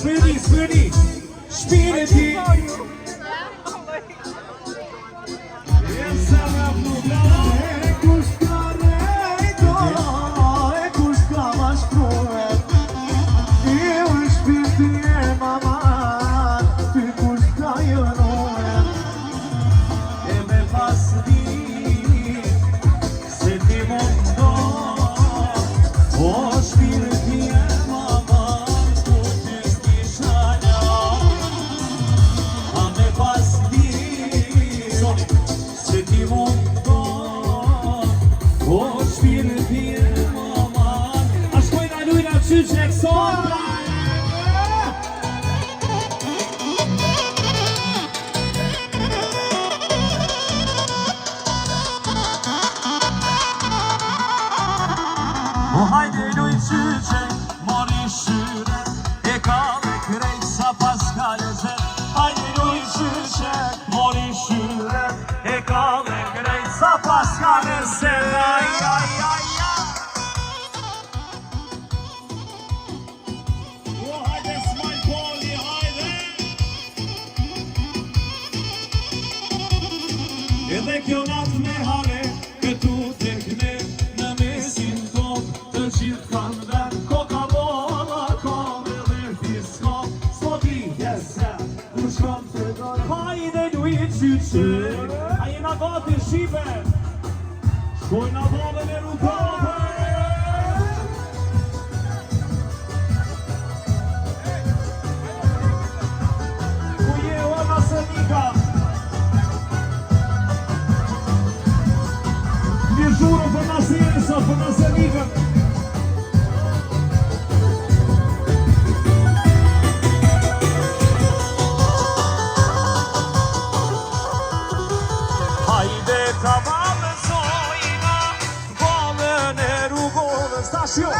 Sveni, špiriti. Edhe kjo natë me hale, këtu tek ne, në mesin tot, të gjithë kanë vetë, koka bolla, kove dhe fisko, s'po ti jese, ku shkom të dorë, hajde lujë qyqe, a jena gati Shqipe, shkojna bove me rukave. Ku je o Nasenika? Juro për Nasirin, sot për Nasenikën. Hajde ta valësojna valën e rrugove stacion.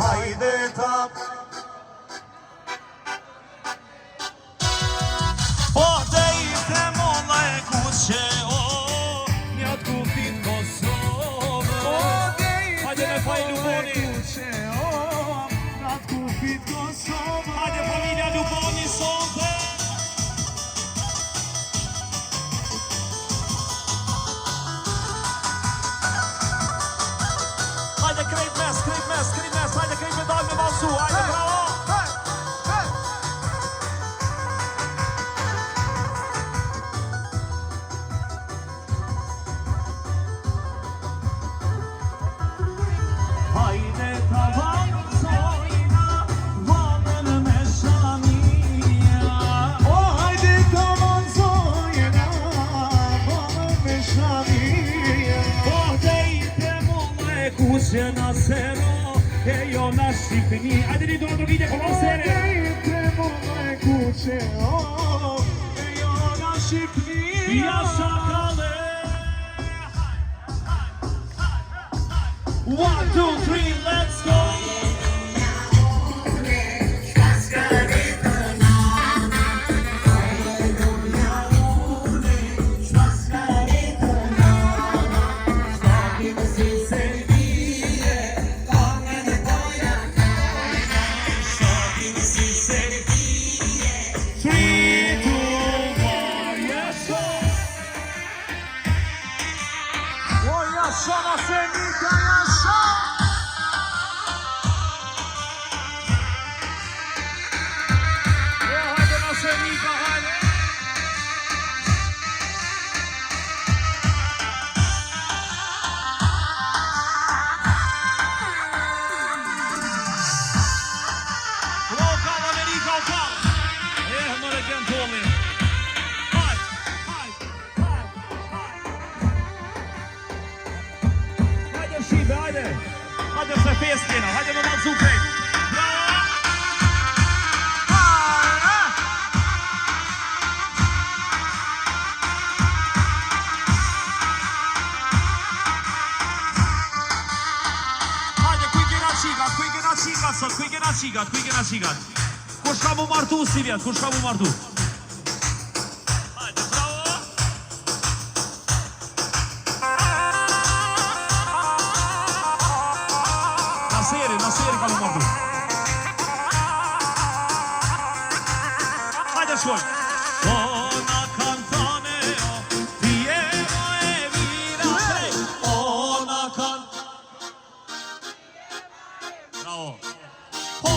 Hajde ta po te i te molla e kuqe mjat kufit Kosovë. Hajde me faj Luboni. Hajde familja Luboni sonte. Hajde krejt mes, hajde krejt me dalë me valsu, hajde bravo. Hajde ta valësojna që na sero e jo na Shqipëni. Hajde një dorë vite po mos sere. Te mona e kuqe, E jo na Shqipëni. Ja shakale. 1, 2, 3, let's go. Shana Senika, jasha! Hajde na Senika, hajde! Lokal Amerika, lokal! Më legend tolli! Shqipe, hajde! Hajde se fest tjena, hajde me malëzu krejt! Bravo! Hajde, kuj kena qikat sot, kuj kena qikat. Kush ka mu martu si vjet, kush ka mu martu? Hajde, bravo! Naseri ka mu martu. Hajde shkoj. O, na kantane, o, ti e mo e vira. O, na kan... Bravo. O,